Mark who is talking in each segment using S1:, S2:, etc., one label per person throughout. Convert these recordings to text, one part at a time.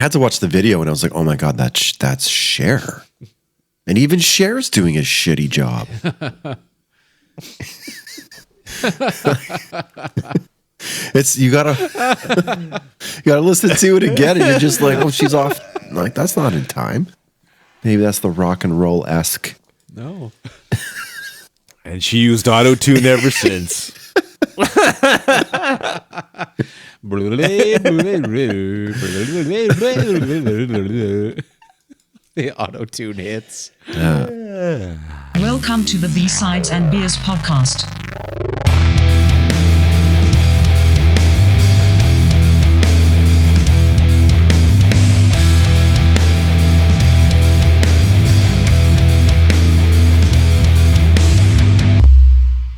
S1: had to watch the video and I was like, oh my God, that's Cher. And even Cher's doing a shitty job. You gotta listen to it again and you're just like, oh, she's off. Like, that's not in time. Maybe that's the rock and roll-esque.
S2: No.
S3: And she used auto-tune ever since.
S2: The auto-tune hits.
S4: Welcome to the B-Sides and Beers podcast.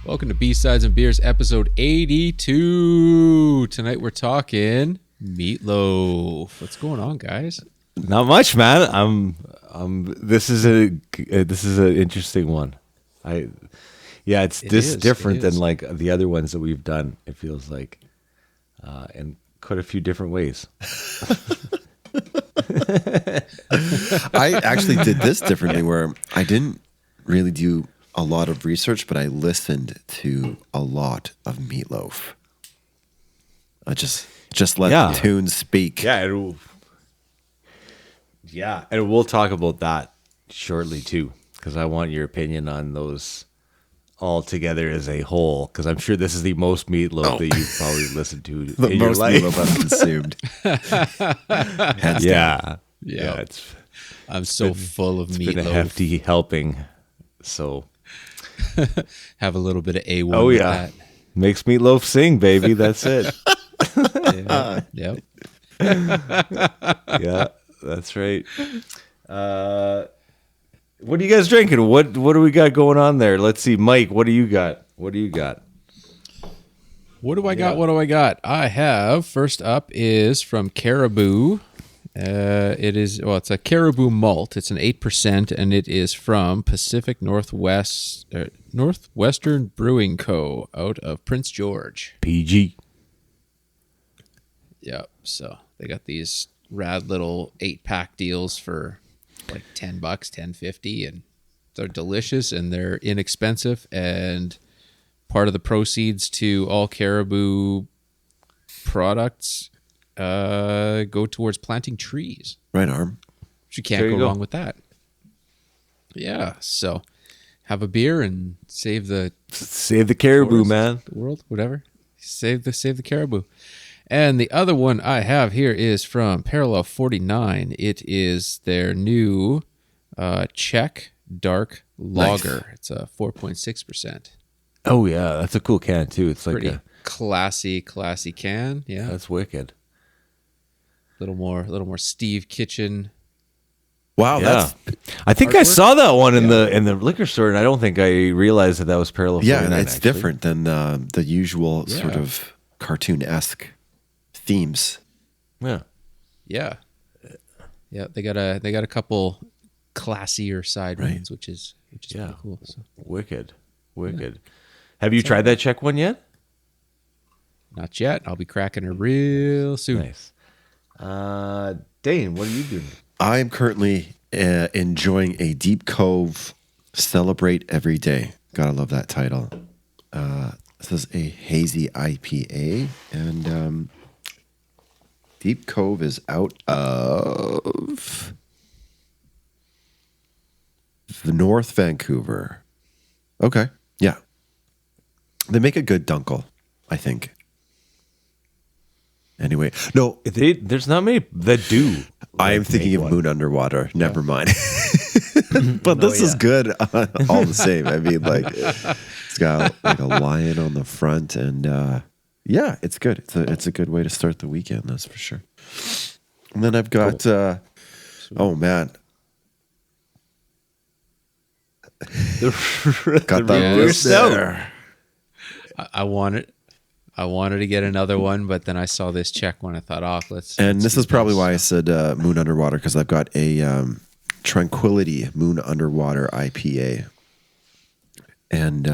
S2: Welcome to B-Sides and Beers episode 82. Tonight we're talking meatloaf. What's going on, guys?
S3: Not much, man. This is an interesting one. It's different than like the other ones that we've done. It feels like, in quite a few different ways.
S1: I actually did this differently, where I didn't really do a lot of research, but I listened to a lot of Meatloaf. I just let the tunes speak.
S3: And we'll talk about that shortly too, because I want your opinion on those all together as a whole, because I'm sure this is the most Meatloaf that you've probably listened to in your life.
S1: Meatloaf I've consumed.
S3: Yeah,
S2: I'm so full of meatloaf.
S3: It's been a hefty helping, so
S2: have a little bit of A1.
S3: Oh yeah, makes Meatloaf sing, baby. That's it.
S2: Yep.
S3: Yeah, that's right. What are you guys drinking? What do we got going on there? Let's see, Mike. What do you got? What do I got? I have, first up is from Caribou. It's a Caribou malt. It's an 8%, and it is from Pacific Northwestern Brewing Co. out of Prince George. PG.
S2: Yep. So they got these rad little 8-pack deals for like $10, $10.50, and they're delicious and they're inexpensive. And part of the proceeds to all Caribou products go towards planting trees.
S1: Right arm.
S2: You can't go wrong with that. Yeah. So have a beer and save the
S3: caribou,
S2: forest,
S3: man.
S2: the world, whatever. Save the caribou. And the other one I have here is from Parallel 49. It is their new Czech Dark Lager. Nice. It's a 4.6%.
S3: Oh yeah, that's a cool can too. It's like
S2: pretty classy can. Yeah,
S3: that's wicked.
S2: A little more Steve Kitchen.
S1: Wow, that's.
S3: I think I saw that one in the liquor store, and I don't think I realized that was Parallel 49.
S1: Yeah, it's different than the usual sort of cartoon-esque themes.
S2: Yeah. They got a couple classier side ones, which is pretty cool. So.
S3: Wicked. Have you tried that Czech one yet?
S2: Not yet. I'll be cracking her real soon.
S3: Nice. Dane, what are you doing?
S1: I'm currently enjoying a Deep Cove Celebrate Every Day. Gotta love that title. This is a hazy IPA, and Deep Cove is out of the North Vancouver. Okay, yeah. They make a good dunkel, I think. Anyway, no.
S3: There's not many that do.
S1: I am thinking of Moon Underwater. Never mind. But this is good all the same. I mean, like, it's got like a lion on the front, and it's good. It's a good way to start the weekend, that's for sure. And then I've got, oh man. Got the roast there.
S2: I wanted to get another one, but then I saw this Czech one. I thought, let's.
S1: And this is probably why I said Moon Underwater, because I've got a Tranquility Moon Underwater IPA. And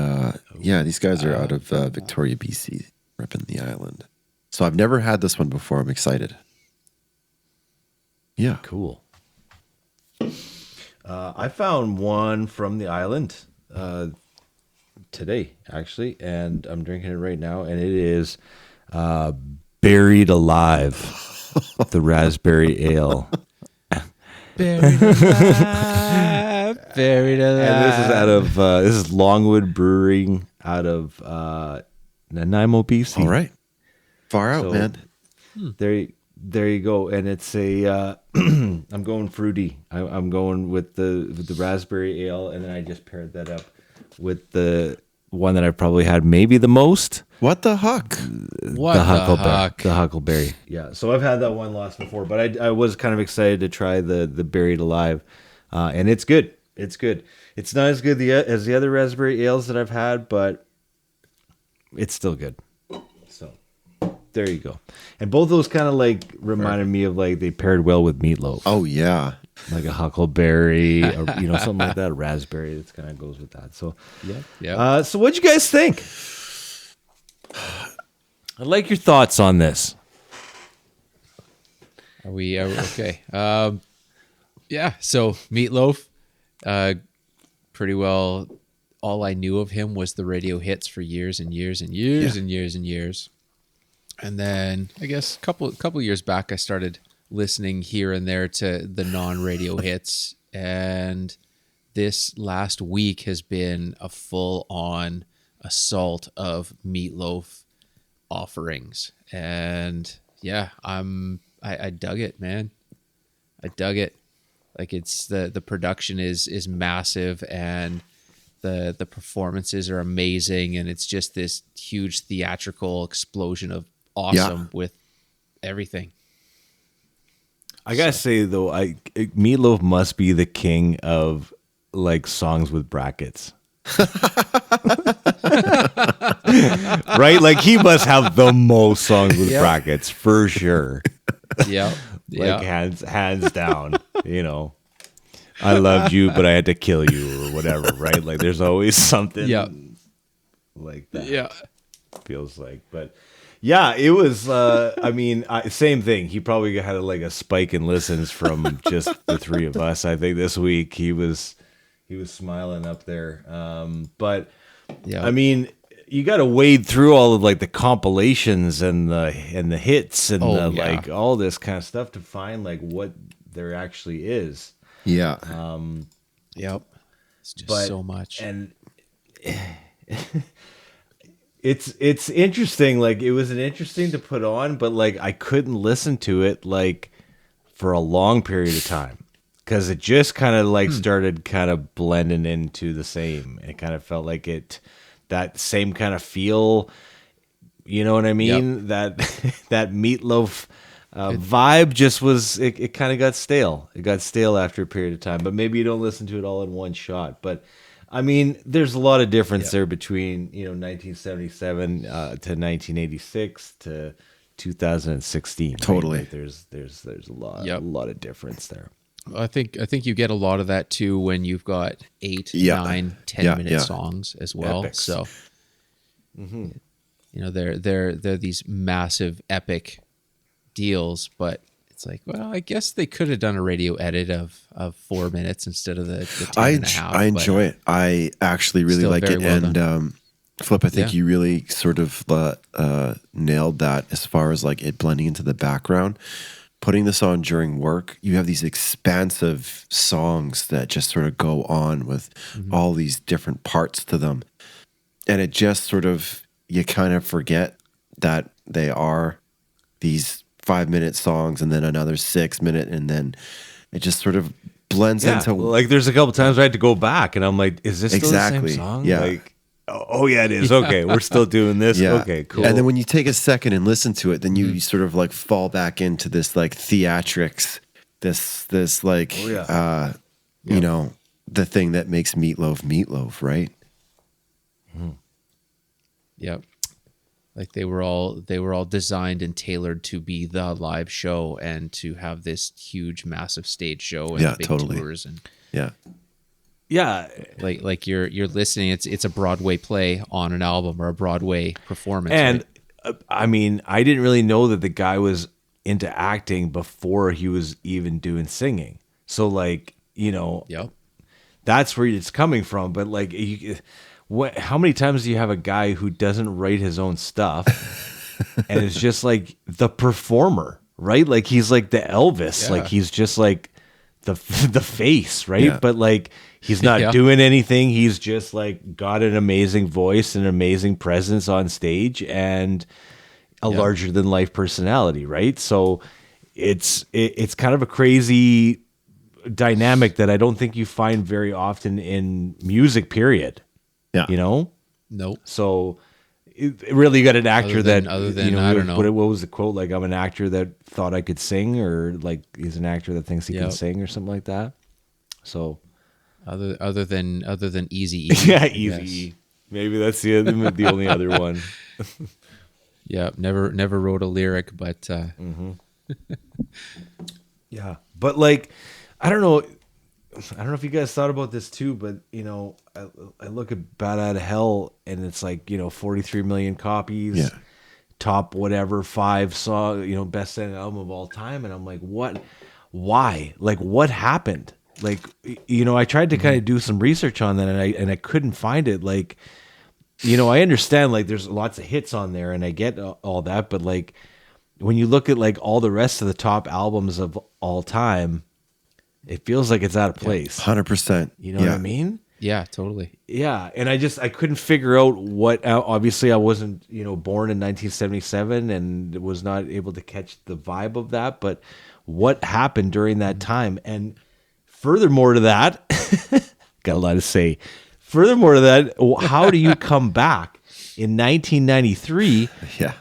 S1: these guys are out of Victoria, BC, repping the island. So I've never had this one before. I'm excited. Yeah.
S3: Cool. I found one from the island today, actually, and I'm drinking it right now, and it is Buried Alive, the raspberry ale.
S2: Buried alive, buried alive.
S3: And this is out of this is Longwood Brewing out of Nanaimo, BC.
S1: All right. Far out,
S3: So,
S1: man.
S3: There you go, and it's a. I'm going fruity. I'm going with the raspberry ale, and then I just paired that up with the one that I've probably had maybe the most.
S1: What the huck?
S2: What the huck?
S3: The huckleberry. Yeah. So I've had that one lost before, but I was kind of excited to try the Buried Alive, and it's good. It's good. It's not as good as the other raspberry ales that I've had, but it's still good. So there you go. And both those kind of like reminded me of like they paired well with meatloaf.
S1: Oh, yeah.
S3: Like a huckleberry or something like that, a raspberry that kind of goes with that. So
S2: Yeah.
S3: so what'd you guys think? I'd like your thoughts on this.
S2: Are we okay? Yeah. So Meatloaf, pretty well. All I knew of him was the radio hits for years and years and years and years and years. And then I guess a couple years back, I started listening here and there to the non-radio hits, and this last week has been a full-on assault of Meatloaf offerings. And yeah, I dug it, man. I dug it. Like it's the production is massive, and the performances are amazing, and it's just this huge theatrical explosion of awesome with everything.
S3: I gotta say though, Meatloaf must be the king of like songs with brackets. Right? Like he must have the most songs with brackets for sure.
S2: Yeah.
S3: Like hands down, I loved you, but I had to kill you or whatever, right? Like there's always something like that.
S2: Yeah.
S3: Feels like, but yeah, it was, same thing. He probably had like a spike in listens from just the three of us. I think this week he was smiling up there. But
S2: yeah,
S3: I mean, you got to wade through all of like the compilations and the hits and like all this kind of stuff to find like what there actually is.
S1: Yeah.
S2: Yep. It's just so much.
S3: And it's interesting. Like it was interesting to put on, but like I couldn't listen to it like for a long period of time because it just kind of like started kind of blending into the same. It kind of felt like that same kind of feel. You know what I mean? Yep. That Meatloaf vibe just was. It kind of got stale. It got stale after a period of time. But maybe you don't listen to it all in one shot. But I mean, there's a lot of difference there between 1977 to 1986 to 2016.
S1: Totally,
S3: right? There's a lot of difference there.
S2: I think you get a lot of that too when you've got 8, 9, 10-minute songs as well.
S1: Epics.
S2: So, they're these massive epic deals, but it's like, well, I guess they could have done a radio edit of 4 minutes instead of the 10 and a half.
S1: I enjoy it. I actually really like it.
S2: Well
S1: and Flip, I think you really sort of nailed that as far as like it blending into the background. Putting this on during work, you have these expansive songs that just sort of go on with all these different parts to them. And it just sort of, you kind of forget that they are these 5-minute songs and then another 6-minute, and then it just sort of blends into.
S3: Like there's a couple times I had to go back and I'm like, is this still the same song?
S1: Yeah.
S3: Like, oh yeah, it is. Okay, we're still doing this.
S1: Yeah.
S3: Okay, cool.
S1: And then when you take a second and listen to it, then you sort of like fall back into this like theatrics, this like, the thing that makes Meatloaf, right?
S2: Yep. Like they were all designed and tailored to be the live show and to have this huge, massive stage show and big tours and like you're listening. It's a Broadway play on an album or a Broadway performance.
S3: And I mean, I didn't really know that the guy was into acting before he was even doing singing. So like,
S2: Yep.
S3: that's where it's coming from. But like, how many times do you have a guy who doesn't write his own stuff and is just like the performer, right? Like he's like the Elvis,
S2: Yeah.
S3: like he's just like the face, right?
S1: Yeah.
S3: But like he's not
S2: Yeah.
S3: doing anything. He's just like got an amazing voice and amazing presence on stage and a larger than life personality, right? So it's kind of a crazy dynamic that I don't think you find very often in music, period.
S1: Yeah.
S2: Nope.
S3: So really, you got an actor
S2: Other than I don't know.
S3: What was the quote? Like, I'm an actor that thought I could sing, or like he's an actor that thinks he can sing, or something like that. So
S2: Other than Easy
S3: yeah, Easy. Maybe that's the only other one.
S2: Yeah, never wrote a lyric, but
S3: Yeah, but like, I don't know if you guys thought about this too, but I look at Bat Out of Hell and it's like 43 million copies,
S1: Yeah.
S3: top whatever 5 song, best selling album of all time, and I'm like, what? Why? Like, what happened? Like, I tried to kind of do some research on that, and I couldn't find it. Like, I understand like there's lots of hits on there, and I get all that, but like when you look at like all the rest of the top albums of all time, it feels like it's out of place.
S1: 100%.
S3: You know what I mean?
S2: yeah, totally.
S3: Yeah, and I couldn't figure out what. Obviously, I wasn't born in 1977 and was not able to catch the vibe of that. But what happened during that time? And furthermore to that, got a lot to say. Furthermore to that, how do you come back in 1993
S1: Yeah.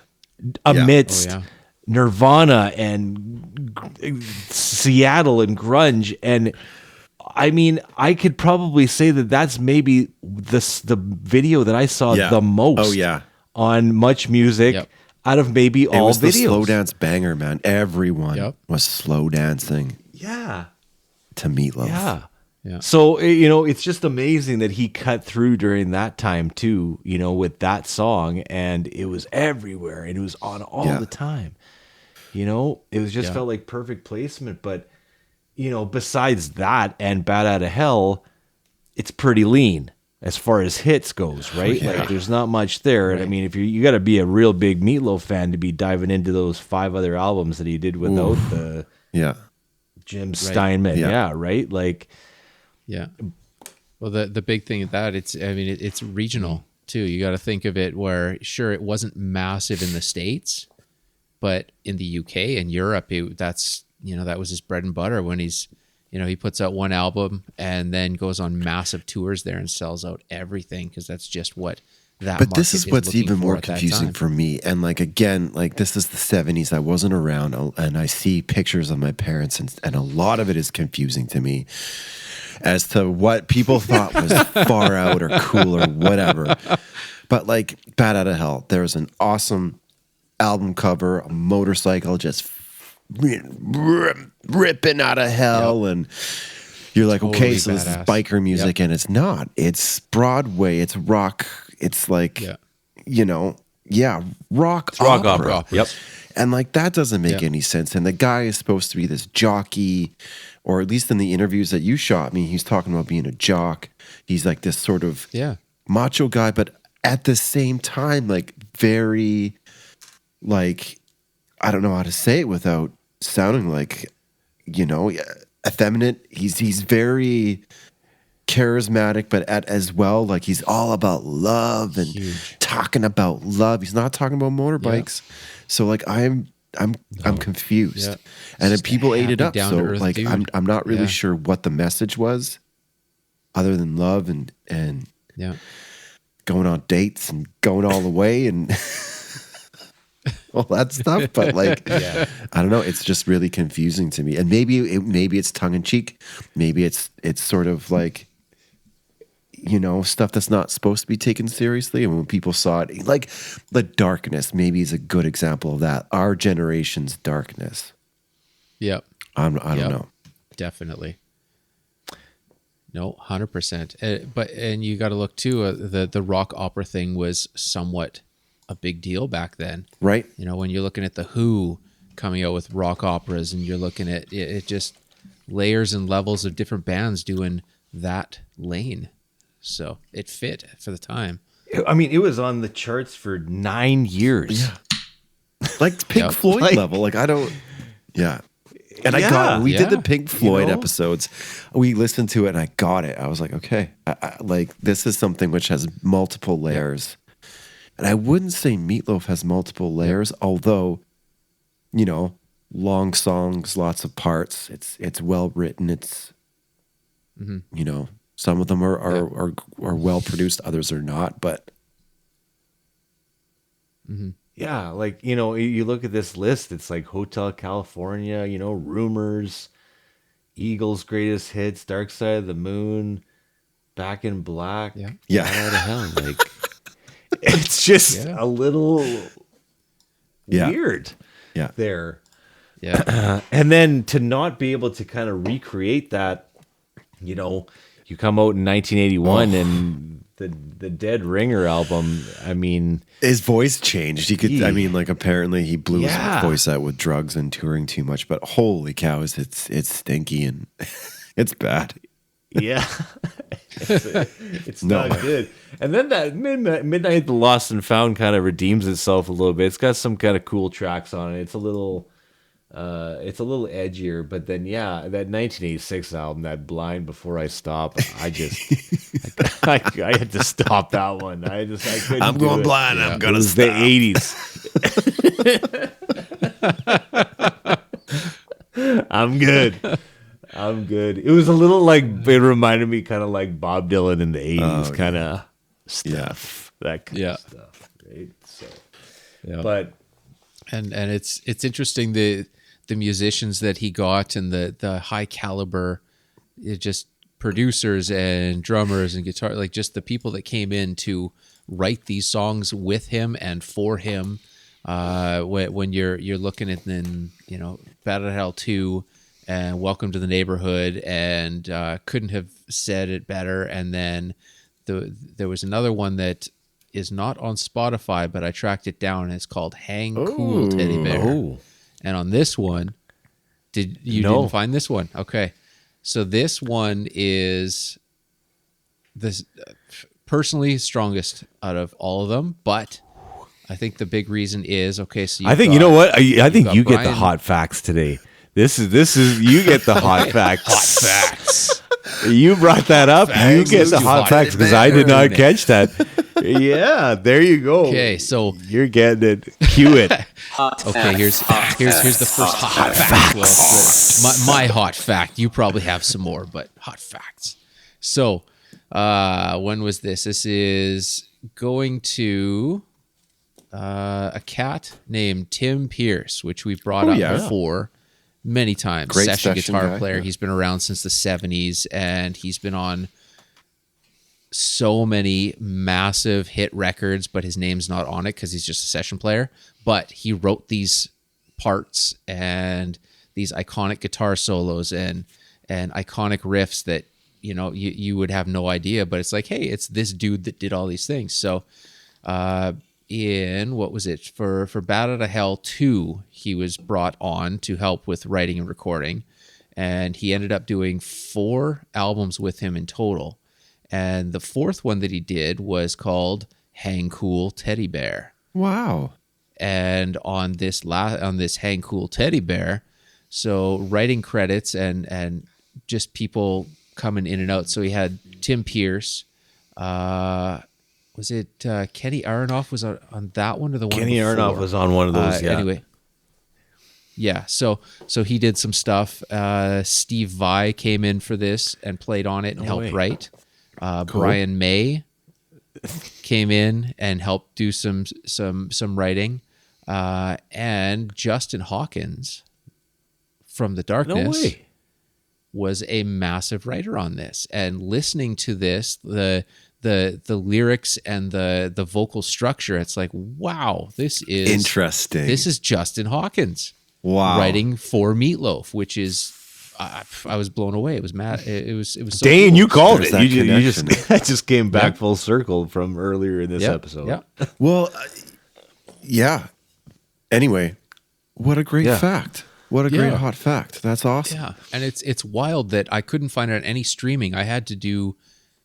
S3: amidst
S2: Oh, yeah.
S3: Nirvana and Seattle and grunge? And I mean, I could probably say that that's maybe the video that I saw
S1: Yeah.
S3: the most
S1: Oh, yeah.
S3: on Much Music
S2: Yep.
S3: out of maybe
S1: It
S3: all
S1: was
S3: videos.
S1: the slow dance banger, man. Everyone
S2: Yep.
S1: was slow dancing
S3: Yeah.
S1: to Meatloaf.
S3: Yeah.
S2: Yeah.
S3: So, it's just amazing that he cut through during that time too, with that song, and it was everywhere and it was on all the time. It was just felt like perfect placement. But, besides that and Bat Out of Hell, it's pretty lean as far as hits goes, right?
S1: yeah.
S3: Like there's not much there. And I mean, if you got to be a real big Meatloaf fan to be diving into those 5 other albums that he did without the
S1: Yeah.
S3: Jim Steinman.
S1: Yeah.
S3: Yeah. Right. Like,
S2: Yeah. Well, the big thing of that, it's regional too. You got to think of it where, sure, it wasn't massive in the States, but in the UK and Europe, that was his bread and butter when he's, he puts out one album and then goes on massive tours there and sells out everything because that's just what that
S1: But this
S2: market
S1: is what's
S2: looking
S1: even
S2: for
S1: more
S2: at that
S1: confusing
S2: time.
S1: for me. And like, again, like this is the 70s. I wasn't around, and I see pictures of my parents, and a lot of it is confusing to me as to what people thought was far out or cool or whatever. But like Bat Out of Hell, there's an awesome album cover, a motorcycle just ripping out of hell, and you're like,
S2: Totally
S1: okay, so this is
S2: badass.
S1: biker music, and it's not. It's Broadway. It's rock. It's like, rock
S3: rock
S1: opera.
S3: opera. Yep.
S1: And like that doesn't make
S2: Yeah.
S1: any sense. And the guy is supposed to be this jockey, or at least in the interviews that you shot me, he's talking about being a jock. He's like this sort of macho guy, but at the same time, like very, like, I don't know how to say it without sounding like, effeminate. He's very charismatic, but as well, like he's all about love and talking about love. He's not talking about motorbikes. So like I'm confused.
S2: Yeah.
S1: And then
S2: Just
S1: people ate it
S2: happy,
S1: up. So
S2: down-to-earth
S1: like
S2: dude.
S1: I'm not really
S2: Yeah.
S1: sure what the message was, other than love and
S2: Yeah.
S1: going on dates and going all the way and all that stuff. But like, I don't know. It's just really confusing to me. And maybe it's tongue in cheek. Maybe it's sort of like, stuff that's not supposed to be taken seriously. And when people saw it, like the darkness, maybe is a good example of that. Our generation's darkness.
S2: Yep.
S1: I don't know.
S2: Definitely. No, 100%. And you got to look too. The rock opera thing was somewhat a big deal back then,
S1: Right?
S2: When you're looking at the Who, coming out with rock operas, and you're looking at it just layers and levels of different bands doing that lane. So it fit for the time.
S3: I mean, it was on the charts for 9 years.
S1: Yeah. Like Pink Floyd level. Like, I don't. Yeah. And I got it. We did the Pink Floyd episodes. We listened to it and I got it. I was like, okay, like this is something which has multiple layers. And I wouldn't say Meatloaf has multiple layers, although, you know, long songs, lots of parts. It's well written. It's, you know, some of them are well produced, others are not. But
S3: yeah, like, you know, you look at this list, it's like Hotel California, you know, Rumors, Eagles' Greatest Hits, Dark Side of the Moon, Back in Black,
S1: Yeah.
S3: Bat Out of Hell. Like, it's just a little weird there.
S2: Yeah.
S3: And then to not be able to kind of recreate that, you know, you come out in 1981 and the Dead Ringer album, I mean,
S1: his voice changed. He could, I mean, like apparently he blew his voice out with drugs and touring too much. But holy cows, it's stinky and it's bad.
S3: Yeah, it's not good. And then that Midnight the Lost and Found kind of redeems itself a little bit. It's got some kind of cool tracks on it. It's a little edgier. But then that 1986 album, that Blind Before I Stop, I just I had to stop that one. I couldn't.
S1: I'm going blind. I'm gonna stop.
S3: The 80s. I'm good. It was a little like, it reminded me kind of like Bob Dylan in the 80s kind of stuff. That kind of stuff, right? So, but
S2: and it's interesting the musicians that he got and the high caliber, just producers and drummers and guitar, like just the people that came in to write these songs with him and for him. When you're looking at then, you know, Bat Out of Hell 2 and Welcome to the Neighborhood and couldn't have said it better. And then there was another one that is not on Spotify, but I tracked it down and it's called Hang Cool Teddy Bear.
S3: Oh.
S2: And on this one, didn't find this one? Okay. So this one is this personally strongest out of all of them, but I think the big reason is, okay, so
S3: I think, you know what? I think you get the hot facts today. This is you get the hot facts.
S2: Hot facts.
S3: You brought that up. You get the hot facts because I did not catch that. Yeah, there you go.
S2: Okay, so
S3: you're getting it. Cue it.
S2: Okay, here's the first hot fact. Well, my hot fact. You probably have some more, but hot facts. So, when was this? This is going to a cat named Tim Pierce, which we've brought up before many times.
S1: Great
S2: session
S1: session
S2: guitar
S1: guy,
S2: player.
S1: yeah.
S2: He's been around since the 70s, and he's been on so many massive hit records, but his name's not on it because he's just a session player. But he wrote these parts and these iconic guitar solos and iconic riffs that, you know, you would have no idea, but it's like, hey, it's this dude that did all these things. So in, what was it, for Bat Out of Hell 2, he was brought on to help with writing and recording, and he ended up doing 4 albums with him in total. And the 4th one that he did was called Hang Cool Teddy Bear.
S1: Wow.
S2: And on this Hang Cool Teddy Bear, so writing credits and just people coming in and out. So he had Tim Pierce. Was it Kenny Aronoff was on that one or the one
S3: Kenny
S2: before?
S3: Aronoff was on one of those,
S2: Anyway. Yeah, so he did some stuff. Steve Vai came in for this and played on it and helped write. Cool. Brian May came in and helped do some writing, and Justin Hawkins from The Darkness was a massive writer on this. And listening to this, the lyrics and the vocal structure, it's like, wow, this is
S1: interesting.
S2: This is Justin Hawkins, writing for Meatloaf, which is. I was blown away. It was mad. It was so
S3: Dane,
S2: cool.
S3: you called
S1: There's
S3: it. You just
S1: connection.
S3: just came back full circle from earlier in this episode.
S2: Yeah.
S1: Well, yeah. Anyway, What a great
S3: Yeah.
S1: fact. What a great
S2: Yeah.
S1: hot fact. That's awesome.
S2: Yeah, and it's wild that I couldn't find it on any streaming. I had to do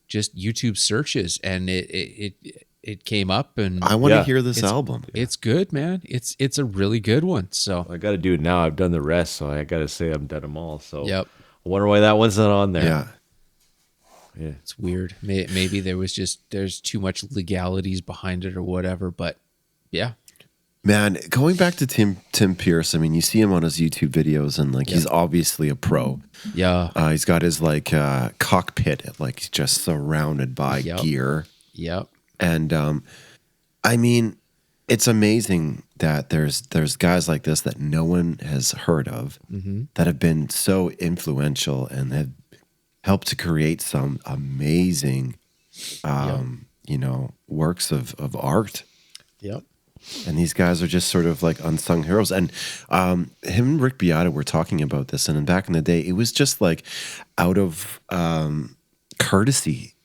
S2: just YouTube searches, and it came up, and
S1: I want to
S3: Yeah.
S1: hear this album.
S2: it's good, man. It's a really good one. So
S3: I got to do it now. I've done the rest, so I got to say I've done them all. So
S2: Yep.
S3: I wonder why that one's not on there.
S1: Yeah.
S3: Yeah.
S2: it's weird. Maybe there's too much legalities behind it or whatever. But yeah,
S1: Man, going back to Tim Pierce, I mean, you see him on his YouTube videos, and like he's obviously a pro.
S2: yeah,
S1: He's got his like cockpit, like he's just surrounded by
S2: Yep.
S1: gear.
S2: yep,
S1: And I mean, it's amazing that there's guys like this that no one has heard of that have been so influential and have helped to create some amazing, you know, works of art.
S2: yep.
S1: And these guys are just sort of like unsung heroes. And him and Rick Beata were talking about this. And back in the day, it was just like out of courtesy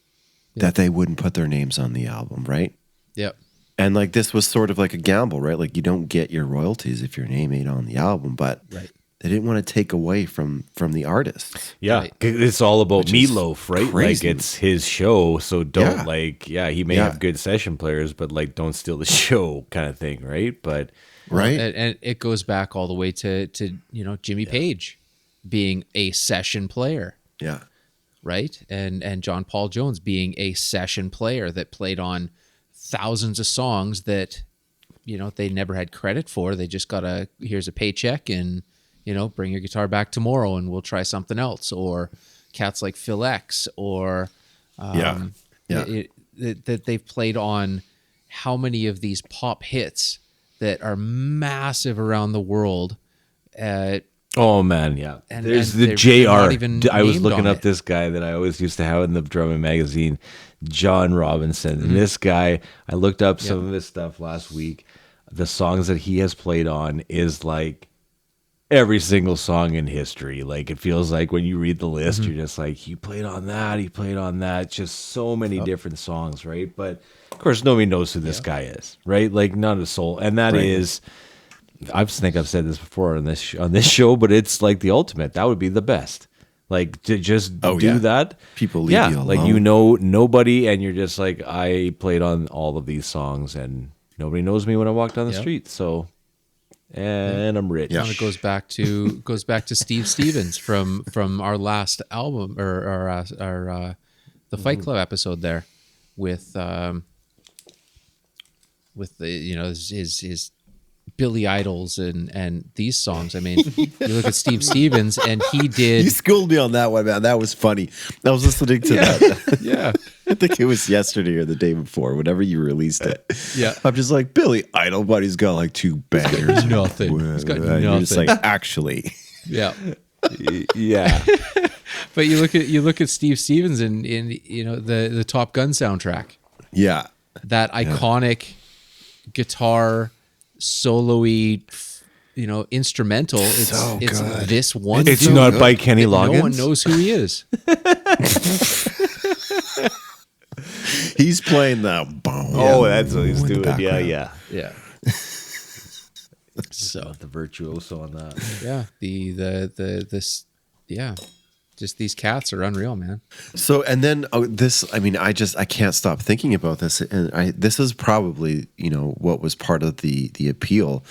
S1: that they wouldn't put their names on the album, right?
S2: Yep.
S1: And like this was sort of like a gamble, right? Like you don't get your royalties if your name ain't on the album, but
S2: Right.
S1: they didn't want to take away from the artists.
S3: Yeah,
S2: Right.
S3: it's all about
S1: Which is
S3: Meatloaf, right?
S1: crazy.
S3: Like it's his show, so don't he may
S1: Yeah.
S3: have good session players, but like don't steal the show, kind of thing, right? But
S1: Right?
S2: And it goes back all the way to Jimmy Page being a session player,
S1: Yeah.
S2: right? And John Paul Jones being a session player that played on thousands of songs that they never had credit for. They just got here's a paycheck, and bring your guitar back tomorrow and we'll try something else. Or cats like Phil X, or
S1: Yeah.
S2: that they've played on how many of these pop hits that are massive around the world.
S3: oh man, yeah.
S2: And-
S3: There's
S2: and
S3: the
S2: they're
S3: JR.
S2: not even
S3: I was
S2: named
S3: looking
S2: on
S3: up
S2: it.
S3: this guy that I always used to have in the drumming magazine, John Robinson. And this guy, I looked up some of his stuff last week. The songs that he has played on is like every single song in history. Like it feels like when you read the list, you're just like, he played on that, he played on that. Just so many different songs, right? But of course, nobody knows who this guy is, right? Like not a soul. And that is, I think I've said this before on this show, but it's like the ultimate. That would be the best. Like to just do
S1: yeah.
S3: that.
S1: People leave you
S3: like
S1: alone.
S3: nobody, and you're just like, I played on all of these songs, and nobody knows me when I walk down the street. So, and I'm rich.
S1: Yeah.
S2: And it goes back to Steve Stevens from our last album, or our the Fight Club episode there with the his Billy Idols and these songs. I mean, you look at Steve Stevens, and he did.
S1: You schooled me on that one, man. That was funny. I was listening to that.
S2: Yeah.
S1: I think it was yesterday or the day before, whenever you released it.
S2: Yeah.
S1: I'm just like, Billy Idol, but he's got like 2 bangers.
S2: nothing. He's got
S1: And you're just
S2: nothing.
S1: like, actually.
S2: Yeah.
S3: Yeah.
S2: But you look at Steve Stevens in the Top Gun soundtrack.
S1: Yeah.
S2: That iconic guitar solo-y, instrumental. It's
S1: good.
S2: this one.
S3: It's
S2: dude
S3: not by Kenny
S2: that
S3: Loggins.
S2: No one knows who he is.
S1: He's playing the boom.
S3: Oh, that's what he's
S1: in the
S3: doing. Yeah,
S1: background.
S3: yeah.
S2: Yeah. So
S3: The virtuoso on that.
S2: yeah, just these cats are unreal, man.
S1: So, and then I can't stop thinking about this. And this is probably, what was part of the appeal.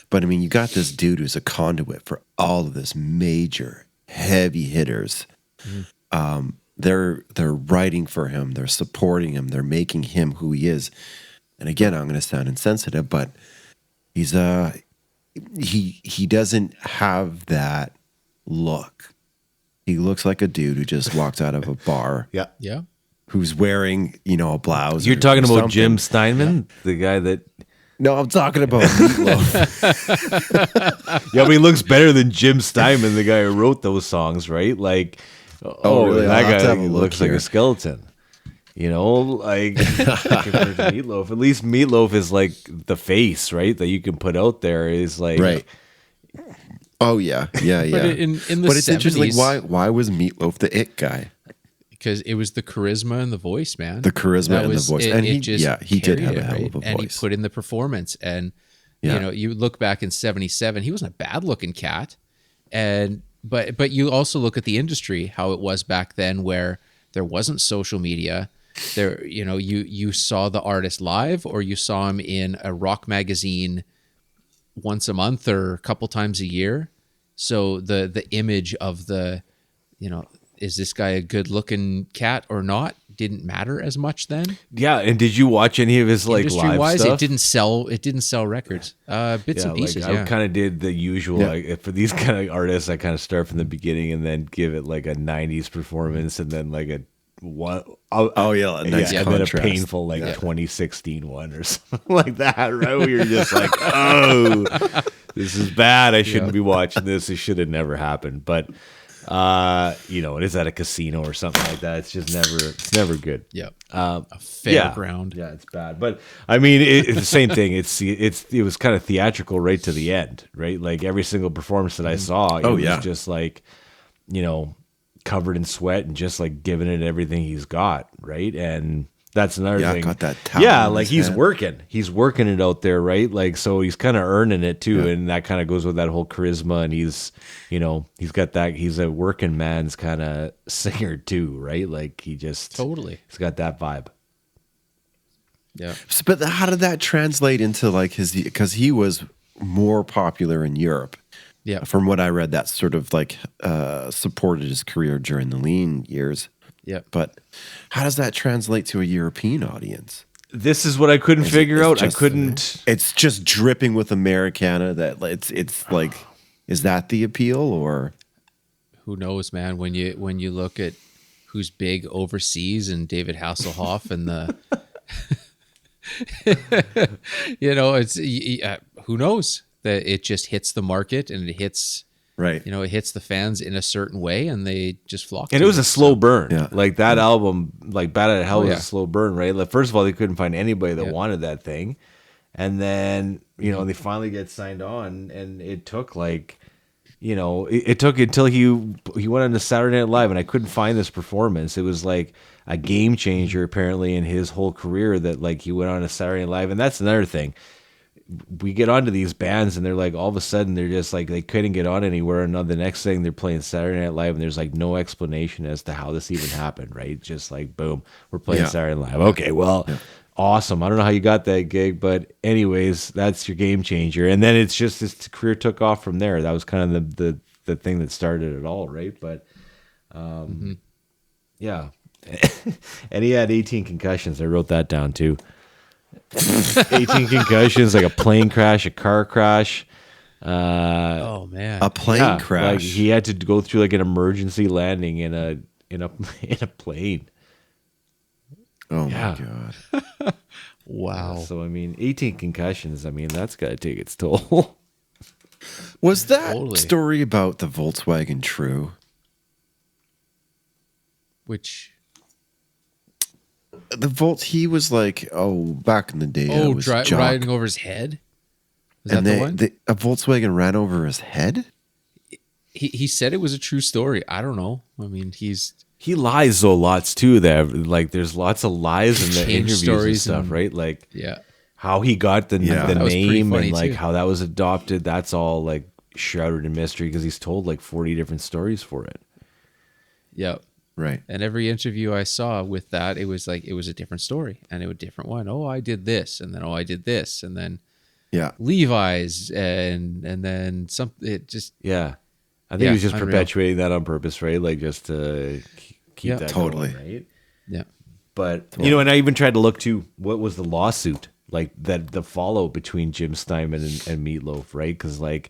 S1: But I mean, you got this dude who's a conduit for all of this major heavy hitters. They're writing for him. They're supporting him. They're making him who he is. And again, I'm going to sound insensitive, but he's he doesn't have that look. He looks like a dude who just walked out of a bar.
S3: Yeah.
S2: Yeah.
S1: Who's wearing, a blouse.
S3: You're
S1: or
S3: talking about
S1: something.
S3: Jim Steinman, the guy that.
S1: No, I'm talking about Meatloaf.
S3: Yeah, but he looks better than Jim Steinman, the guy who wrote those songs, right? Like,
S1: really? I'll
S3: that
S1: have to
S3: guy
S1: have a look
S3: looks like
S1: here.
S3: a skeleton. Like compared to Meatloaf. At least Meatloaf is like the face, right? That you can put out there is like
S1: Right. Oh yeah.
S2: But in the
S1: But it's interesting.
S2: 70s,
S1: Like, why was Meatloaf the it guy?
S2: because it was the charisma and the voice, man.
S1: The charisma
S2: That
S1: and the
S2: was-
S1: voice.
S2: it-
S1: And
S2: it
S1: he
S2: just
S1: did
S2: carried
S1: have a
S2: it,
S1: hell
S2: right?
S1: of a
S2: And he
S1: voice.
S2: put in the performance, and
S1: Yeah.
S2: You know, you look back in 77, he wasn't a bad looking cat. But you also look at the industry, how it was back then, where there wasn't social media. There, you know, you saw the artist live, or you saw him in a rock magazine once a month or a couple times a year. So the image of the, you know, is this guy a good looking cat or not, didn't matter as much then.
S3: Yeah, and did you watch any of his like live
S2: Industry-wise,
S3: stuff?
S2: it didn't sell records. Bits and pieces.
S3: I kind of did the usual.
S1: Yeah.
S3: Like, for these kind of artists, I kind of start from the beginning and then give it like a '90s performance, and then like a one.
S1: Oh yeah, a nice
S3: and then a
S1: contrast.
S3: painful like 2016 one or something like that, right? Where you're just like, oh, this is bad. I shouldn't be watching this. It should have never happened. But you know, it is at a casino or something like that. It's just never good.
S2: Yeah.
S3: A
S2: fairground.
S3: Yeah, it's bad. But I mean, it's the same thing. It was kind of theatrical right to the end, right? Like every single performance that I saw, it was just like, you know, covered in sweat and just like giving it everything he's got, right? And that's another thing.
S1: Got that towel on
S3: like
S1: his
S3: he's
S1: head.
S3: he's working it out there, right? Like, so he's kind of earning it too, and that kind of goes with that whole charisma. And he's, you know, he's got that. He's a working man's kind of singer too, right? Like he just
S2: Totally.
S3: he's got that vibe.
S2: Yeah.
S1: But how did that translate into like his? Because he was more popular in Europe.
S2: Yeah.
S1: From what I read, that sort of like supported his career during the lean years.
S2: Yeah.
S1: But how does that translate to a European audience?
S3: This is what I couldn't figure out. I couldn't.
S1: It's just dripping with Americana. That it's like, is that the appeal or?
S2: Who knows, man? When you look at who's big overseas and David Hasselhoff and the, you know, it's who knows that it just hits the market and it hits.
S1: Right.
S2: You know, it hits the fans in a certain way and they just flock to
S3: And it was a slow burn.
S1: Yeah.
S3: Like that album, like Bad Out of Hell was
S2: yeah.
S3: a slow burn, right? Like, first of all, they couldn't find anybody that wanted that thing. And then, you know, they finally get signed on, and it took like, you know, it took until he went on to Saturday Night Live, and I couldn't find this performance. It was like a game changer apparently in his whole career that like he went on to Saturday Night Live. And that's another thing. We get onto these bands and they're like, all of a sudden they're just like, they couldn't get on anywhere. And the next thing they're playing Saturday Night Live and there's like no explanation as to how this even happened, right? Just like, boom, we're playing Saturday Night Live. Okay, well, awesome. I don't know how you got that gig, but anyways, that's your game changer. And then it's just, his career took off from there. That was kind of the thing that started it all, right? But yeah. And he had 18 concussions. I wrote that down too. 18 concussions, like a plane crash, a car crash.
S2: Oh man,
S1: a plane crash.
S3: Like he had to go through like an emergency landing in a plane.
S1: Oh my god!
S2: wow.
S3: So I mean, 18 concussions. I mean, that's got to take its toll.
S1: Was that
S2: Totally.
S1: story about the Volkswagen true?
S2: Which
S1: He was like, back in the day, I was jock.
S2: riding over his head. Is
S1: and
S2: that the one?
S1: A Volkswagen ran over his head.
S2: He said it was a true story. I don't know. I mean,
S3: He lies though lots too. There, like, there's lots of lies in the
S2: Change
S3: interviews and
S2: stories
S3: stuff,
S2: and-
S3: right? Like,
S2: yeah.
S3: how he got the
S1: That
S2: was pretty
S3: name
S2: funny,
S3: and like
S2: too.
S3: how that was adopted. That's all like shrouded in mystery because he's told like 40 different stories for it.
S2: Yeah.
S1: Right.
S2: And every interview I saw with that, it was like, it was a different story and it was a different one. Oh, I did this. And then, I did this. And then
S1: Yeah.
S2: Levi's and then it just,
S3: Yeah. I think
S2: Yeah,
S3: he was just
S2: unreal.
S3: perpetuating that on purpose, right? Like just to keep
S2: Yeah,
S3: that
S1: totally.
S3: going, right?
S2: yeah.
S3: But you know, and I even tried to look too. What was the lawsuit like? That the follow between Jim Steinman and Meatloaf, right? Because like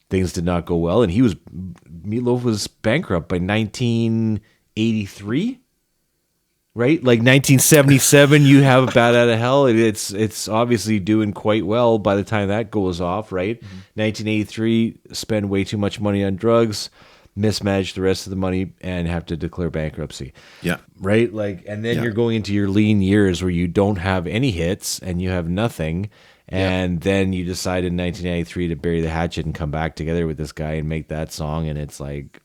S3: things did not go well, and Meatloaf was bankrupt by 1983, right? Like 1977, you have a Bad Out of Hell. It's obviously doing quite well by the time that goes off, right? 1983, spend way too much money on drugs, mismanage the rest of the money, and have to declare bankruptcy.
S1: Yeah.
S3: Right? Like, and then
S1: Yeah.
S3: you're going into your lean years where you don't have any hits and you have nothing. And then you decide in 1993 to bury the hatchet and come back together with this guy and make that song. And it's like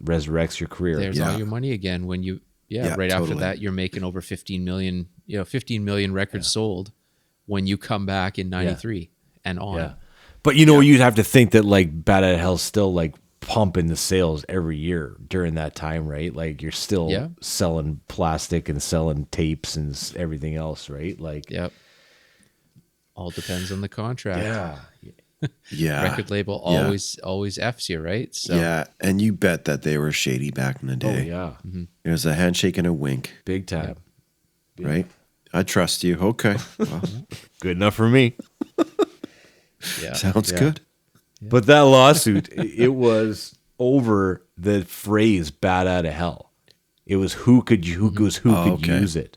S3: resurrects your career.
S2: There's
S1: Yeah.
S2: all your money again when you,
S1: Yeah,
S2: right after
S1: totally.
S2: that, you're making over 15 million records sold when you come back in 93. and on.
S3: Yeah. But you'd have to think that like Bat Out of Hell's still like pumping the sales every year during that time, right? Like you're still selling plastic and selling tapes and everything else, right? Like,
S2: Yep. All depends on the contract.
S3: yeah.
S1: Yeah.
S2: Record label always F's you, right? So
S1: Yeah, and you bet that they were shady back in the
S3: Oh
S1: day.
S3: yeah.
S1: It was a handshake and a wink,
S3: Big time.
S1: right? I trust you. Okay. Well,
S3: Good enough for me.
S2: yeah.
S1: sounds good.
S3: But that lawsuit, it was over the phrase "bat out of hell." It was who could
S1: okay.
S3: use it,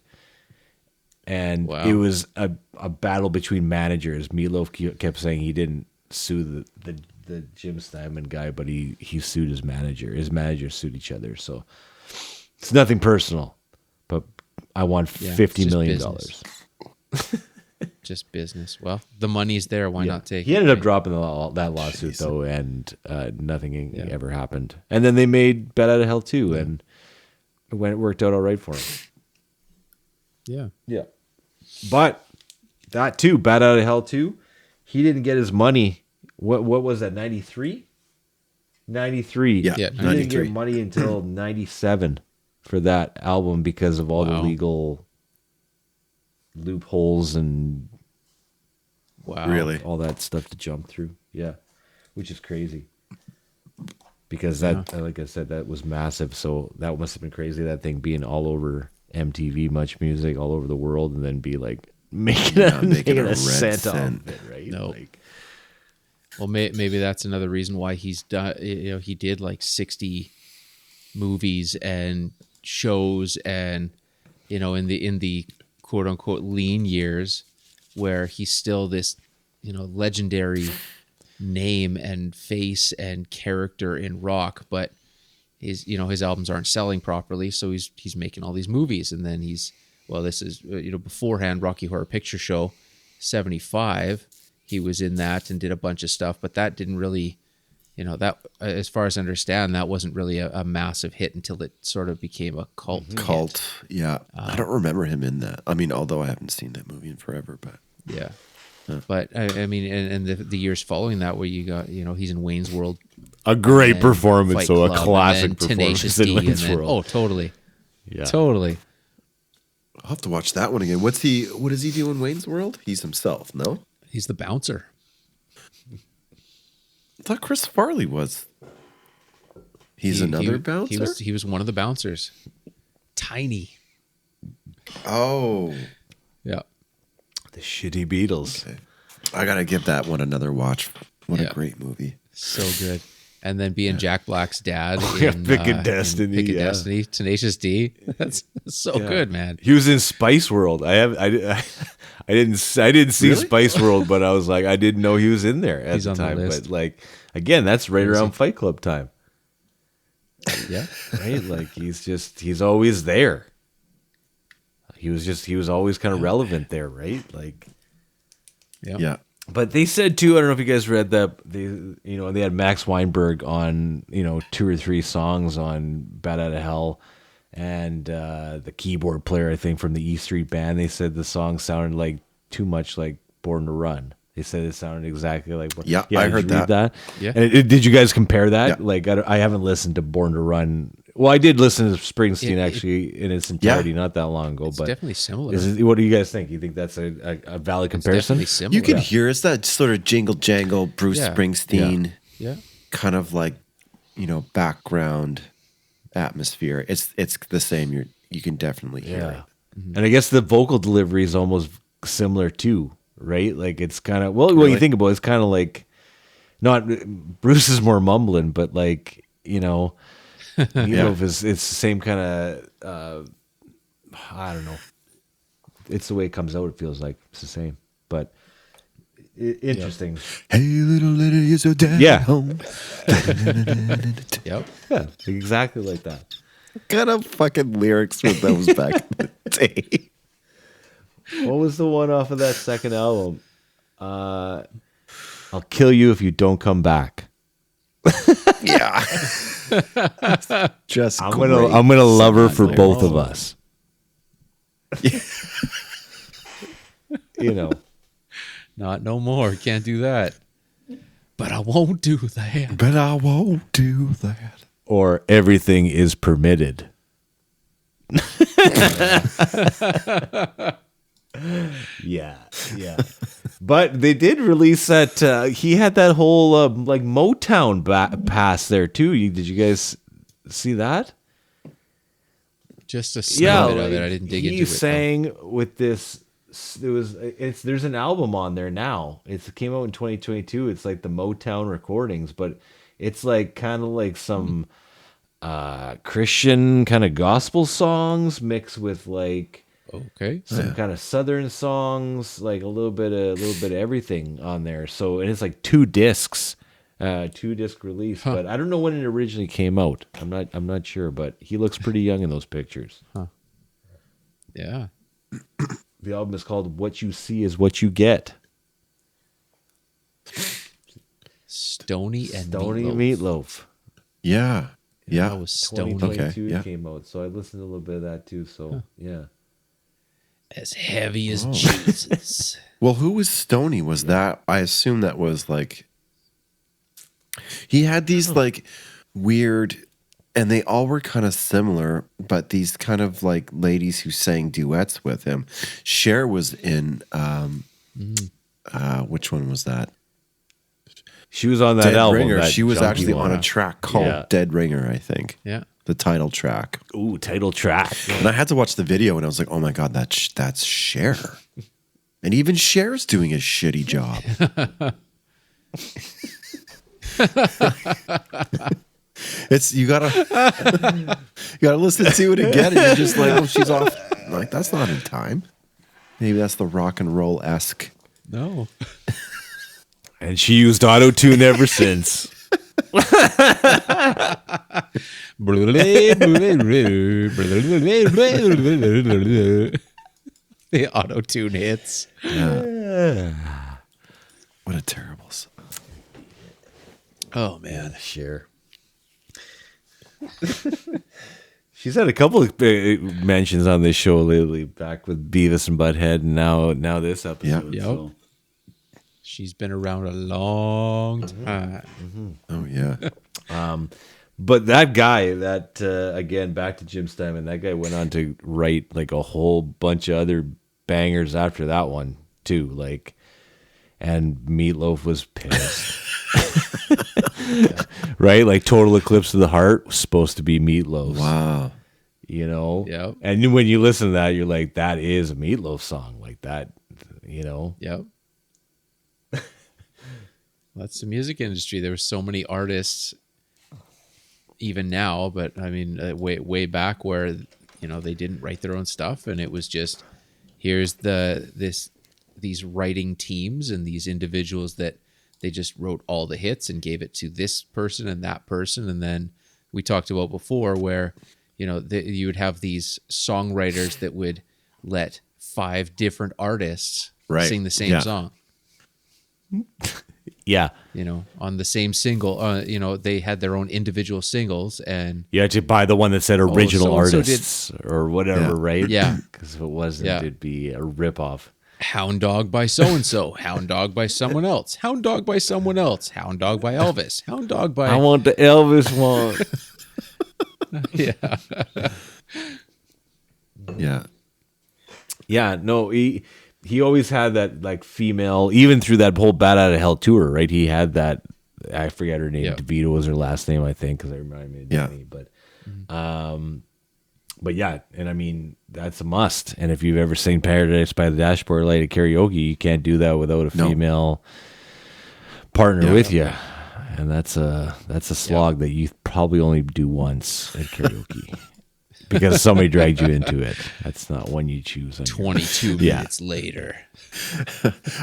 S3: and
S2: Wow.
S3: it was a battle between managers. Meatloaf kept saying he didn't sue the Jim Steinman guy, but he sued his manager. His managers sued each other, so it's nothing personal. But I want $50 million.
S2: Just business. Well, the money's there. Why not take
S3: He
S2: it?
S3: ended up dropping that lawsuit though, and nothing ever happened. And then they made Bet Out of Hell 2, and it worked out all right for him.
S2: Yeah.
S3: Yeah, but that too, Bet Out of Hell 2, he didn't get his money. What was that? 93. 93.
S1: Yeah,
S3: He didn't
S1: 93.
S3: get money until 97 for that album because of all the legal loopholes and
S2: Wow.
S1: Really?
S3: all that stuff to jump through. Yeah, which is crazy. Because that, like I said, that was massive. So that must have been crazy. That thing being all over MTV, Much Music, all over the world, and then be like making
S1: making a red
S3: cent
S1: cent.
S3: off it, right?
S2: No.
S3: Like,
S2: Well, maybe that's another reason why he's done. He did like 60 movies and shows, and in the quote unquote lean years, where he's still this legendary name and face and character in rock, but his albums aren't selling properly, so he's making all these movies, and then this is beforehand Rocky Horror Picture Show 75. He was in that and did a bunch of stuff, but that didn't really, that as far as I understand, that wasn't really a massive hit until it sort of became a cult.
S1: Cult. Yeah. I don't remember him in that. I mean, although I haven't seen that movie in forever, but
S2: Yeah. But I mean, and the years following that, where you got, he's in Wayne's World,
S3: a great
S2: and
S3: performance,
S2: Fight
S3: so a
S2: Club,
S3: classic
S2: and then Tenacious
S3: performance in
S2: D,
S3: Wayne's
S2: and then,
S3: World.
S2: oh, totally,
S3: Yeah,
S2: totally.
S1: I'll have to watch that one again. What does he do in Wayne's World? He's himself, no?
S2: He's the bouncer.
S1: I thought Chris Farley was. He's another bouncer?
S2: He was one of the bouncers. Tiny.
S1: Oh.
S2: Yeah.
S3: the shitty Beatles.
S1: Okay. I got to give that one another watch. What
S2: Yeah.
S1: a great movie.
S2: So good. And then being Jack Black's dad
S3: yeah,
S2: in
S3: Pick of
S2: in
S3: Destiny,
S2: Pick of
S3: yeah.
S2: Destiny, Tenacious D. That's so good, man.
S3: He was in Spice World. I didn't see
S1: Really?
S3: Spice World, but I was like, I didn't know he was in there at
S2: He's
S3: the
S2: on the
S3: time.
S2: list.
S3: But like, again, that's right around Fight Club time,
S2: Yeah.
S3: right? Like he's always there. He was always kind of relevant there, right? Like,
S1: Yeah.
S3: but they said too, I don't know if you guys read that they had Max Weinberg on 2 or 3 songs on Bat Out of Hell, and the keyboard player, I think, from the E Street Band. They said the song sounded like too much like Born to Run. They said it sounded exactly like.
S1: Yeah,
S3: I
S1: heard
S3: did you read
S1: that.
S2: Yeah.
S3: And did you guys compare that?
S1: Yeah.
S3: Like, I haven't listened to Born to Run. Well, I did listen to Springsteen actually in its entirety not that long ago.
S2: It's
S3: but
S2: definitely similar.
S3: what do you guys think? You think that's a valid comparison?
S2: Definitely similar.
S1: You can hear it's that sort of jingle jangle Bruce
S2: Yeah.
S1: Springsteen
S2: Yeah.
S1: kind of like, background atmosphere. It's the same. You can definitely hear it.
S3: And I guess the vocal delivery is almost similar too, right? Like it's kind of when
S1: Really?
S3: you think about it, it's kind of like not Bruce is more mumbling, but like it's the same kind of I don't know. It's the way it comes out. It feels like it's the same, but interesting.
S1: Hey, little lady, you're so down
S3: Yeah.
S1: home.
S2: Yep.
S3: Yeah, exactly like that.
S1: What kind of fucking lyrics were those back in the day?
S3: What was the one off of that second album? I'll kill you if you don't come back.
S1: Yeah. Just
S3: I'm gonna love her for both of us.
S2: Not no more. Can't do that. But I won't do that.
S1: But I won't do that.
S3: Or everything is permitted. Yeah. But they did release that. He had that whole like Motown pass there too. Did you guys see that?
S2: Just a snippet of it. I didn't dig into it.
S3: He sang with this. There's an album on there now. It came out in 2022. It's like the Motown recordings, but it's like kind of like some Christian kind of gospel songs mixed with like some kind of Southern songs, like a little bit of everything on there. So, and it's like 2 discs, 2-disc release. But I don't know when it originally came out. I'm not sure, but he looks pretty young in those pictures.
S2: Yeah.
S3: The album is called "What You See Is What You Get."
S2: Stony
S3: Meatloaf.
S1: Yeah. Yeah.
S2: That was Stony.
S3: 2022
S1: Okay,
S3: came out, so I listened to a little bit of that too. So yeah.
S2: As heavy as Jesus.
S1: Well, who was Stony? Was that? I assume that was like. He had these like weird, and they all were kind of similar, but these kind of like ladies who sang duets with him. Cher was in. Which one was that?
S3: She was on that
S1: Dead
S3: album.
S1: Ringer.
S3: That
S1: She was
S3: junkie
S1: actually
S3: one.
S1: on a track called Dead Ringer, I think.
S2: Yeah.
S1: The title track.
S3: Ooh, title track.
S1: And I had to watch the video, and I was like, "Oh my god, that's Cher." And even Cher's doing a shitty job. It's you gotta listen to it again, and you're just like, "Oh, she's off." Like that's not in time. Maybe that's the rock and roll esque.
S2: No.
S3: And she used auto-tune ever since.
S2: The auto-tune hits.
S1: Yeah. What a terrible song.
S2: Oh, man.
S3: Sure. She's had a couple of mentions on this show lately, back with Beavis and Butthead, and now this episode.
S2: Yep.
S3: So.
S2: She's been around a long time.
S1: Oh yeah.
S3: But that guy, again, back to Jim Steinman, that guy went on to write like a whole bunch of other bangers after that one too. Like, and Meatloaf was pissed. Right? Like Total Eclipse of the Heart was supposed to be Meatloaf's.
S1: Wow.
S3: You know?
S2: Yep.
S3: And when you listen to that, you're like, that is a Meatloaf song. Like that, you know?
S2: Yep. That's the music industry. There were so many artists, even now, but I mean, way back where, you know, they didn't write their own stuff, and it was just, here's these writing teams and these individuals that they just wrote all the hits and gave it to this person and that person. And then we talked about before where, you know, you would have these songwriters that would let 5 different artists sing the same song.
S3: Yeah.
S2: You know, on the same single, you know, they had their own individual singles, and
S3: you had to buy the one that said original
S2: so-and-so
S3: artists or whatever, right?
S2: Yeah.
S3: Because if it wasn't, it'd be a ripoff.
S2: Hound Dog by so-and-so, Hound Dog by someone else, Hound Dog by someone else, Hound Dog by Elvis, Hound Dog by...
S3: I want the Elvis one.
S2: Yeah.
S1: Yeah.
S3: Yeah, no, he always had that like female, even through that whole Bat Out of Hell tour, right? He had that, I forget her name, DeVito was her last name, I think, because I remind me of Danny, but yeah, and I mean, that's a must. And if you've ever seen Paradise by the Dashboard Light at karaoke, you can't do that without a female partner with you. And that's a slog that you probably only do once at karaoke. Because somebody dragged you into it. That's not one you choose.
S2: 22 minutes later.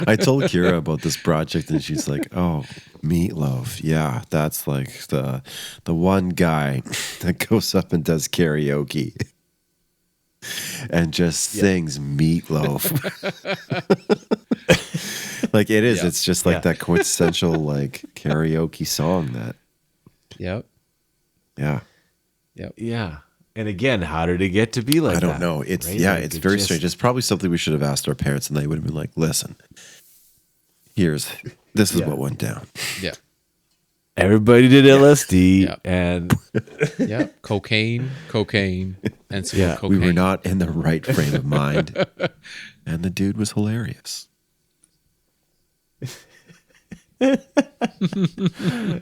S1: I told Kira about this project, and she's like, "Oh, Meatloaf. Yeah, that's like the one guy that goes up and does karaoke and just sings Meatloaf." Like it is. It's just like that quintessential like karaoke song that.
S2: Yep.
S1: Yeah.
S2: Yep.
S3: Yeah. And again, how did it get to be like that?
S1: I don't know. It's
S3: right?
S1: like
S3: it's
S1: very strange. It's probably something we should have asked our parents, and they would have been like, "Listen, this is what went down.
S2: Yeah.
S3: Everybody did LSD
S2: Yeah.
S3: and
S2: Yeah. Cocaine, and some
S3: Yeah,
S2: cocaine.
S1: We were not in the right frame of mind, and the dude was hilarious.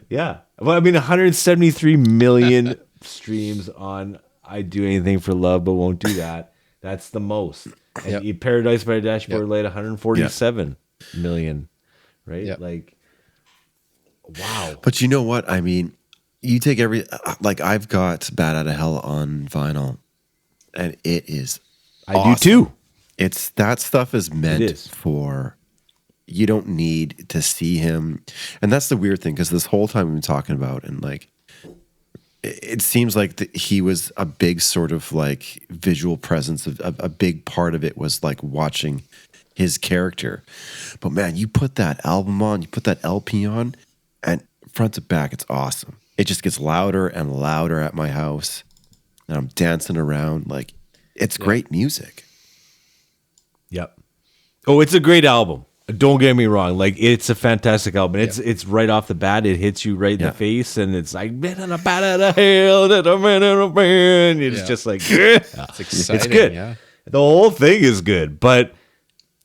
S3: yeah. Well, I mean, 173 million streams on "I Do Anything for Love But Won't Do That." That's the most. And Paradise by Dashboard Light, 147 million. Right?
S2: Yep.
S3: Like, wow.
S1: But you know what? I mean, you take like I've got Bad Out of Hell on vinyl, and it is.
S3: I do too.
S1: It's that stuff is meant
S3: is.
S1: for. You don't need to see him, and that's the weird thing because this whole time we've been talking about, and like, it seems like he was a big sort of like visual presence. A big part of it was like watching his character. But man, you put that album on, you put that LP on, and front to back, it's awesome. It just gets louder and louder at my house, and I'm dancing around. Like, it's great music.
S3: Yep. Oh, it's a great album. Don't get me wrong. Like, it's a fantastic album. It's right off the bat. It hits you right in the face, and it's like, man, in a bat out of hell, that a man in a man. It's just like,
S2: It's exciting.
S3: it's good.
S2: Yeah.
S3: The whole thing is good, but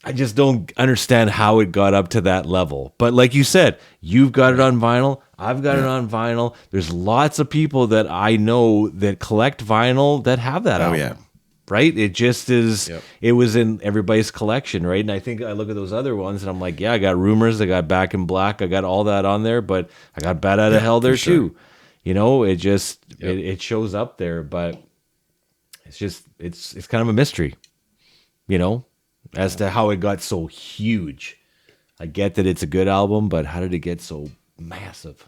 S3: I just don't understand how it got up to that level. But like you said, you've got it on vinyl. I've got it on vinyl. There's lots of people that I know that collect vinyl that have that album.
S1: Yeah.
S3: Right? It just is,
S2: Yep.
S3: it was in everybody's collection, right? And I think I look at those other ones and I'm like, yeah, I got Rumors, I got Back in Black, I got all that on there, but I got Bad Out of Hell there too. You know, it just, it shows up there, but it's just, it's kind of a mystery, you know, as to how it got so huge. I get that it's a good album, but how did it get so massive?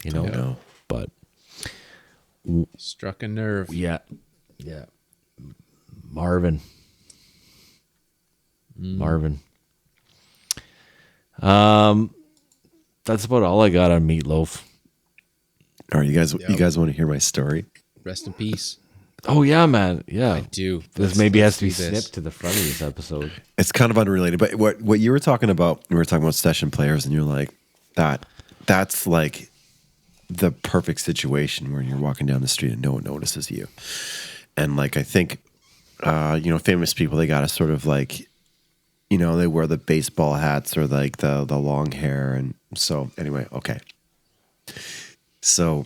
S3: You know?
S1: No.
S3: But
S2: Struck a nerve.
S3: yeah. Marvin. That's about all I got on Meatloaf.
S1: All right, you guys want to hear my story?
S2: Rest in peace.
S3: Oh yeah, man. Yeah.
S2: I do.
S3: This maybe has to be
S2: Let's do this.
S3: snipped to the front of this episode.
S1: It's kind of unrelated, but what you were talking about, we were talking about session players, and you're like, that's like the perfect situation where you're walking down the street and no one notices you. And like, I think, famous people, they got to sort of like, they wear the baseball hats or like the long hair. And so anyway, okay. So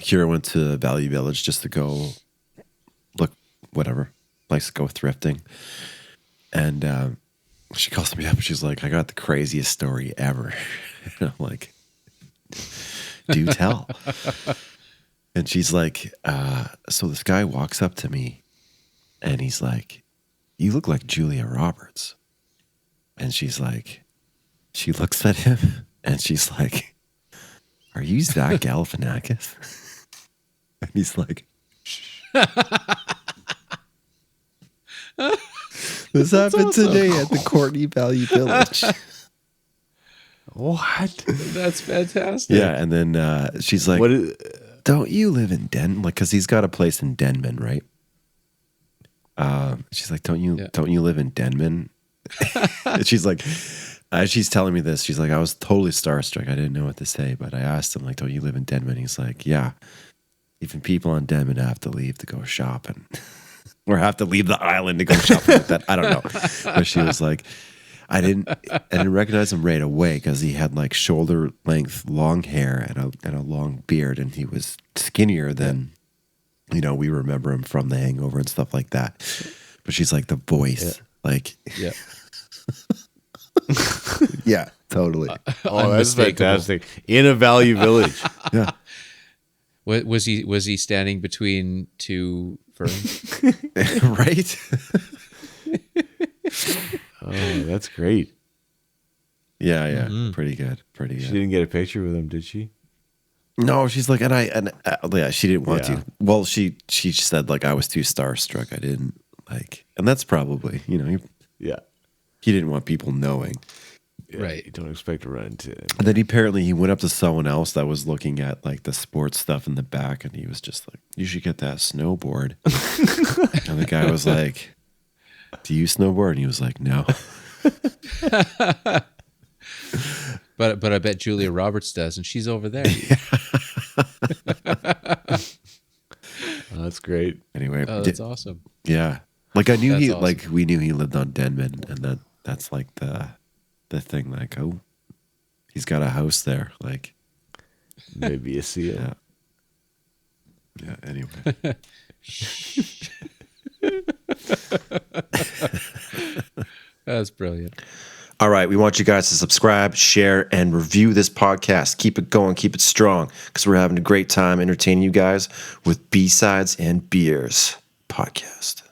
S1: Kira went to Value Village just to go look, whatever, likes to go thrifting. And she calls me up and she's like, I got the craziest story ever. And I'm like, do tell. And she's like, so this guy walks up to me and he's like, you look like Julia Roberts. And she's like, she looks at him and she's like, are you Zach Galifianakis? And he's like, this happened today at the Courtney Value Village.
S3: What?
S2: That's fantastic.
S1: Yeah, and then she's like, don't you live in Denman? Like, because he's got a place in Denman, right? She's like, don't you live in Denman? And she's like, as she's telling me this, she's like, I was totally starstruck. I didn't know what to say, but I asked him, like, don't you live in Denman? He's like, yeah. Even people on Denman have to leave to go shopping. Or have to leave the island to go shopping like that. I don't know. But she was like, I didn't recognize him right away because he had like shoulder length long hair and a long beard, and he was skinnier than we remember him from The Hangover and stuff like that. But she's like, the voice, yeah, totally.
S3: Oh, that's fantastic. In a Value Village.
S1: Yeah.
S2: Was he standing between two ferns?
S1: Right?
S3: Oh, that's great.
S1: Yeah. Mm-hmm. Pretty good.
S3: She didn't get a picture with him, did she?
S1: No, she's like, she didn't want to. Well, she said like I was too starstruck. I didn't like, and that's probably he didn't want people knowing.
S3: Yeah,
S2: right.
S3: You don't expect to run into him.
S1: And then he went up to someone else that was looking at like the sports stuff in the back, and he was just like, you should get that snowboard. And the guy was like, do you snowboard? And he was like, no.
S2: But I bet Julia Roberts does, and she's over there.
S3: Oh, that's great.
S1: Anyway,
S2: Oh, that's awesome.
S1: Yeah, like I knew
S2: That's
S1: he
S2: awesome.
S1: like we knew he lived on Denman, and that's like the thing. Like, oh, he's got a house there. Like,
S3: Maybe a seal.
S1: yeah. Yeah. Anyway.
S2: That's brilliant.
S1: All right, we want you guys to subscribe, share, and review this podcast. Keep it going, keep it strong, because we're having a great time entertaining you guys with B-Sides and Beers podcast.